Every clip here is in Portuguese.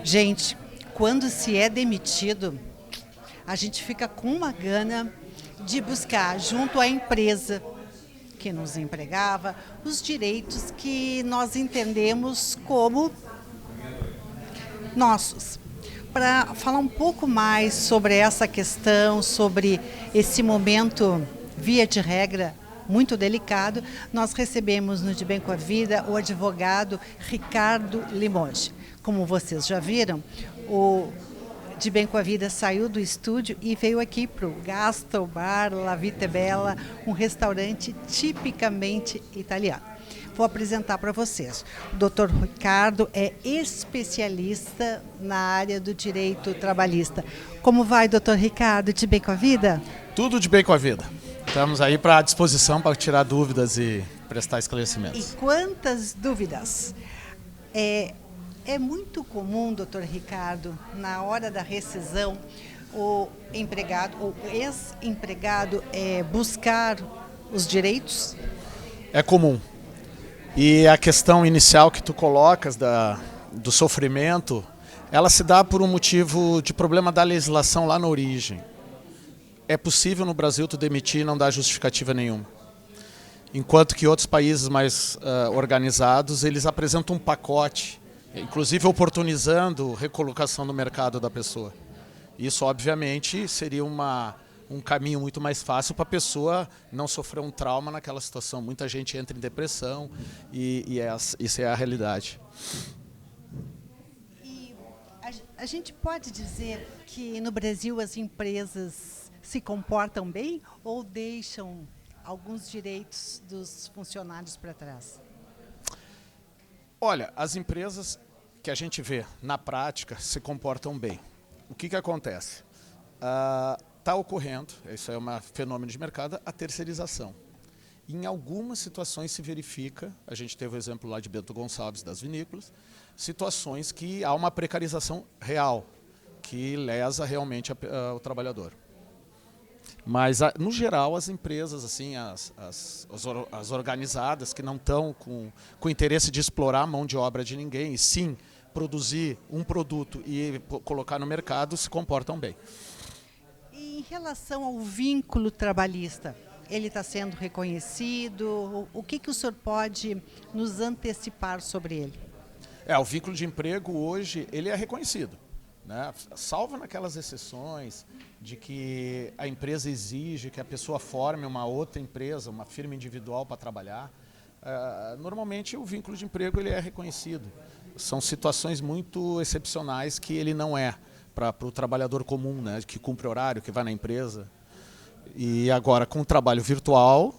Gente, quando se é demitido, a gente fica com uma gana de buscar junto à empresa que nos empregava os direitos que nós entendemos como nossos. Para falar um pouco mais sobre essa questão, sobre esse momento, via de regra, muito delicado, nós recebemos no De Bem com a Vida o advogado Ricardo Limoges. Como vocês já viram, o De Bem com a Vida saiu do estúdio e veio aqui para o Gastrobar La Vita Bella, um restaurante tipicamente italiano. Vou apresentar para vocês. O Dr. Ricardo é especialista na área do direito trabalhista. Como vai, Dr. Ricardo? De bem com a vida? Tudo de bem com a vida. Estamos aí à disposição para tirar dúvidas e prestar esclarecimentos. E quantas dúvidas? É muito comum, doutor Ricardo, na hora da rescisão, o empregado, o ex-empregado buscar os direitos? É comum. E a questão inicial que tu colocas do sofrimento, ela se dá por um motivo de problema da legislação lá na origem. É possível no Brasil tu demitir e não dar justificativa nenhuma. Enquanto que outros países mais organizados, eles apresentam um pacote, inclusive oportunizando recolocação no mercado da pessoa. Isso, obviamente, seria um caminho muito mais fácil para a pessoa não sofrer um trauma naquela situação. Muita gente entra em depressão e isso é a realidade. E a gente pode dizer que no Brasil as empresas se comportam bem ou deixam alguns direitos dos funcionários para trás? Olha, as empresas que a gente vê na prática se comportam bem. O que acontece? Está ocorrendo, isso é um fenômeno de mercado, a terceirização. Em algumas situações se verifica, a gente teve o exemplo lá de Bento Gonçalves, das vinícolas, situações que há uma precarização real, que lesa realmente o trabalhador. Mas, no geral, as empresas, assim, as organizadas, que não estão com interesse de explorar a mão de obra de ninguém, e sim produzir um produto e colocar no mercado, se comportam bem. Em relação ao vínculo trabalhista, ele está sendo reconhecido? O que o senhor pode nos antecipar sobre ele? O vínculo de emprego hoje ele é reconhecido, né? Salvo naquelas exceções de que a empresa exige que a pessoa forme uma outra empresa, uma firma individual para trabalhar. Normalmente o vínculo de emprego ele é reconhecido. São situações muito excepcionais que ele não é para o trabalhador comum, né, que cumpre horário, que vai na empresa. E agora, com o trabalho virtual,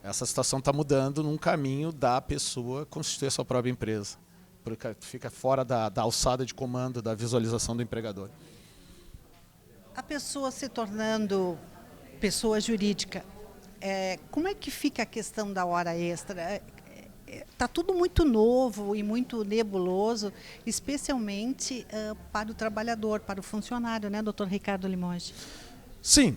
essa situação está mudando num caminho da pessoa constituir a sua própria empresa, porque fica fora da alçada de comando, da visualização do empregador. A pessoa se tornando pessoa jurídica, como é que fica a questão da hora extra? Está tudo muito novo e muito nebuloso, especialmente para o trabalhador, para o funcionário, né, doutor Ricardo Limoges? Sim,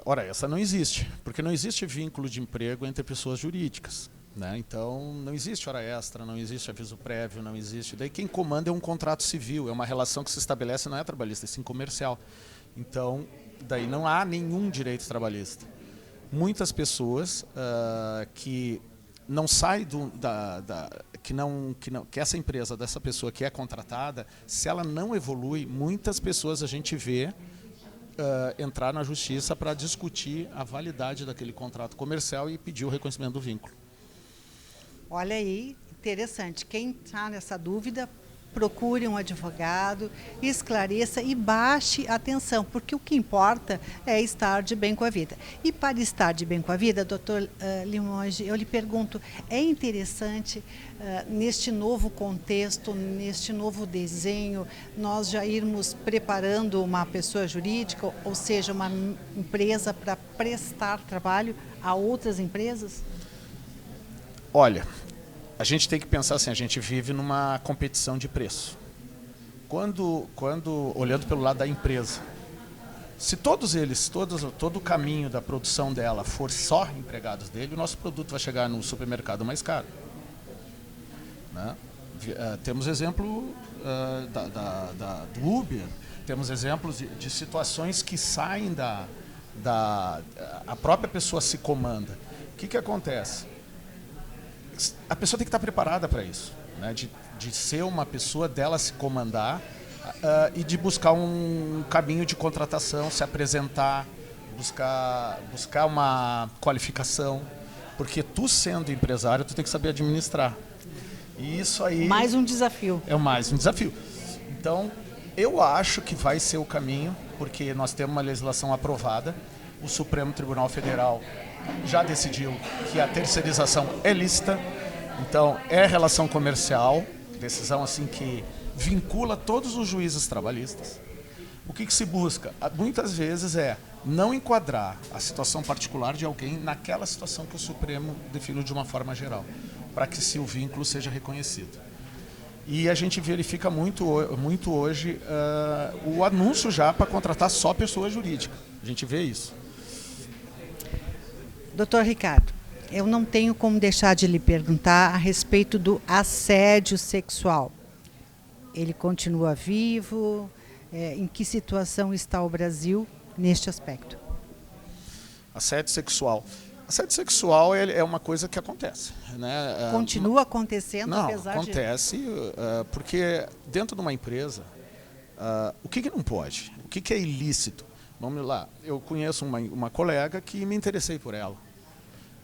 hora extra não existe, porque não existe vínculo de emprego entre pessoas jurídicas, né? Então não existe hora extra, não existe aviso prévio, não existe. Daí quem comanda é um contrato civil, é uma relação que se estabelece, não é trabalhista, é sim comercial. Então daí não há nenhum direito trabalhista. Muitas pessoas que não sai que essa empresa, dessa pessoa que é contratada, se ela não evolui, muitas pessoas a gente vê entrar na justiça para discutir a validade daquele contrato comercial e pedir o reconhecimento do vínculo. Olha aí, interessante. Quem está nessa dúvida, procure um advogado, esclareça e baixe a atenção, porque o que importa é estar de bem com a vida. E para estar de bem com a vida, doutor Limoges, eu lhe pergunto, é interessante neste novo contexto, neste novo desenho, nós já irmos preparando uma pessoa jurídica, ou seja, uma empresa para prestar trabalho a outras empresas? Olha, a gente tem que pensar assim, a gente vive numa competição de preço. Quando olhando pelo lado da empresa, se todos eles, todo o caminho da produção dela for só empregados dele, o nosso produto vai chegar no supermercado mais caro, né? Temos exemplo do Uber, temos exemplos de situações que saem a própria pessoa se comanda. O que acontece? A pessoa tem que estar preparada para isso, né? De ser uma pessoa, dela se comandar e de buscar um caminho de contratação, se apresentar, buscar uma qualificação, porque tu sendo empresário, tu tem que saber administrar. E isso aí... Mais um desafio. É mais um desafio. Então, eu acho que vai ser o caminho, porque nós temos uma legislação aprovada, o Supremo Tribunal Federal já decidiu que a terceirização é lícita, então é relação comercial, decisão assim que vincula todos os juízes trabalhistas. O que se busca? Muitas vezes é não enquadrar a situação particular de alguém naquela situação que o Supremo definiu de uma forma geral, para que o vínculo seja reconhecido. E a gente verifica muito hoje o anúncio já para contratar só pessoa jurídica. A gente vê isso. Doutor Ricardo, eu não tenho como deixar de lhe perguntar a respeito do assédio sexual. Ele continua vivo? Em que situação está o Brasil neste aspecto? Assédio sexual. Assédio sexual é uma coisa que acontece, né? Continua acontecendo, não, apesar acontece, porque dentro de uma empresa, o que não pode? O que é ilícito? Vamos lá, eu conheço uma colega que me interessei por ela.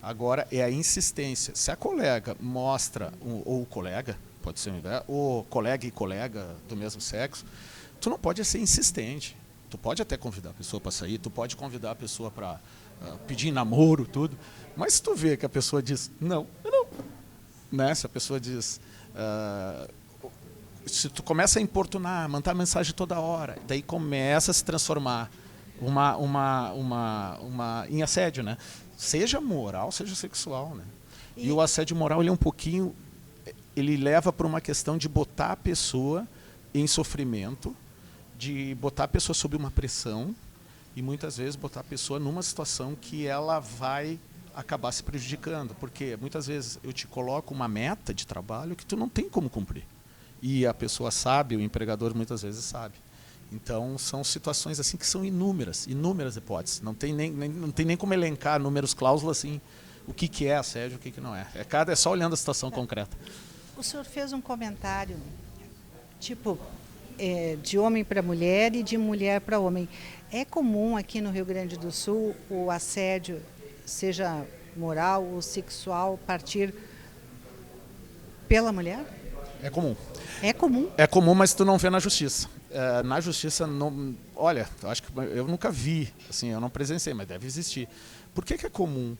Agora é a insistência. Se a colega mostra, ou o colega, pode ser ou colega e colega do mesmo sexo, tu não pode ser insistente. Tu pode até convidar a pessoa para sair, tu pode convidar a pessoa para pedir namoro, tudo. Mas se tu vê que a pessoa diz não, não. Né? Se a pessoa diz... se tu começa a importunar, mandar mensagem toda hora, daí começa a se transformar em assédio, né? Seja moral, seja sexual, né? E o assédio moral, ele é um pouquinho... Ele leva para uma questão de botar a pessoa em sofrimento, de botar a pessoa sob uma pressão e muitas vezes botar a pessoa numa situação que ela vai acabar se prejudicando, porque muitas vezes eu te coloco uma meta de trabalho que tu não tem como cumprir. E a pessoa sabe, o empregador muitas vezes sabe. Então são situações assim que são inúmeras hipóteses. Não tem nem como elencar números, cláusulas assim, o que é assédio, o que não é. É só olhando a situação concreta. O senhor fez um comentário, tipo, de homem para mulher e de mulher para homem. É comum aqui no Rio Grande do Sul o assédio, seja moral ou sexual, partir pela mulher? É comum. É comum? É comum, mas tu não vê na justiça. Na justiça, não, olha, acho que eu nunca vi, assim, eu não presenciei, mas deve existir. Por que é comum?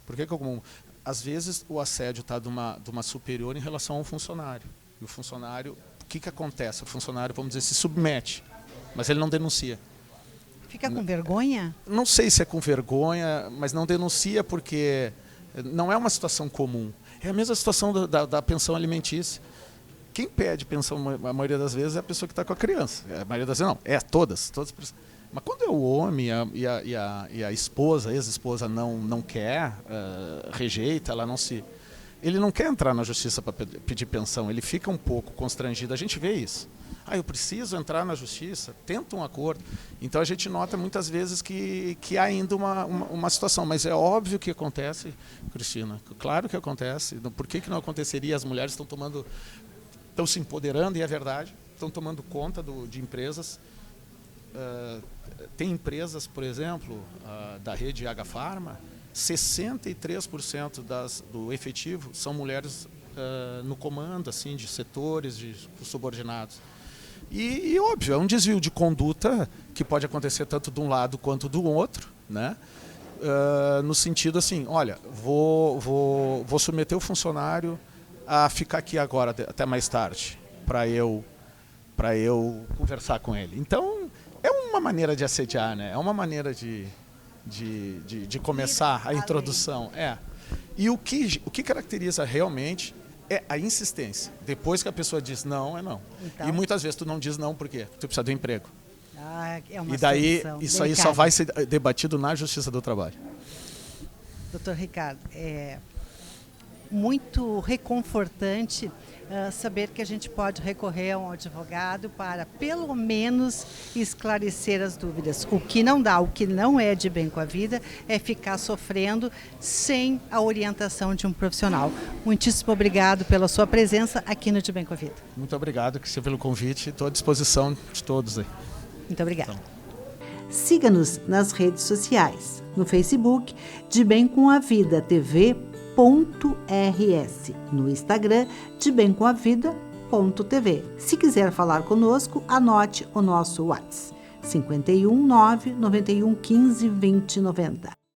Por que é comum? Às vezes o assédio está de uma superior em relação a um funcionário. E o funcionário, o que acontece? O funcionário, vamos dizer, se submete, mas ele não denuncia. Fica com vergonha? Não sei se é com vergonha, mas não denuncia porque não é uma situação comum. É a mesma situação da pensão alimentícia. Quem pede pensão, a maioria das vezes, é a pessoa que está com a criança. A maioria das vezes não, todas. Mas quando é o homem e a esposa, a ex-esposa não quer, rejeita, ele não quer entrar na justiça para pedir pensão, ele fica um pouco constrangido. A gente vê isso. Eu preciso entrar na justiça, tenta um acordo. Então a gente nota muitas vezes que há ainda uma situação, mas é óbvio que acontece, Cristina, claro que acontece. Por que não aconteceria? As mulheres estão se empoderando, e é verdade, estão tomando conta de empresas. Tem empresas, por exemplo, da rede Agafarma, 63% do efetivo são mulheres no comando, assim, de setores, de subordinados. E óbvio, é um desvio de conduta que pode acontecer tanto de um lado quanto do outro, né? No sentido assim, olha, vou submeter o funcionário a ficar aqui agora até mais tarde, para eu conversar com ele. Então, é uma maneira de assediar, né? É uma maneira de começar a introdução. E o que caracteriza realmente é a insistência. Depois que a pessoa diz não, é não. Então, e muitas vezes tu não diz não porque tu precisa de um emprego. É uma e daí delicada. isso aí só vai ser debatido na Justiça do Trabalho. Doutor Ricardo, muito reconfortante saber que a gente pode recorrer a um advogado para, pelo menos, esclarecer as dúvidas. O que não dá, o que não é de bem com a vida, é ficar sofrendo sem a orientação de um profissional. Muitíssimo obrigado pela sua presença aqui no De Bem com a Vida. Muito obrigado, Cristina, pelo convite. Estou à disposição de todos aí. Muito obrigada. Então. Siga-nos nas redes sociais. No Facebook, De Bem com a Vida TV.rs. No Instagram, De Bem com a Vida.tv. Se quiser falar conosco, anote o nosso WhatsApp. 51 9 91 15 20 90.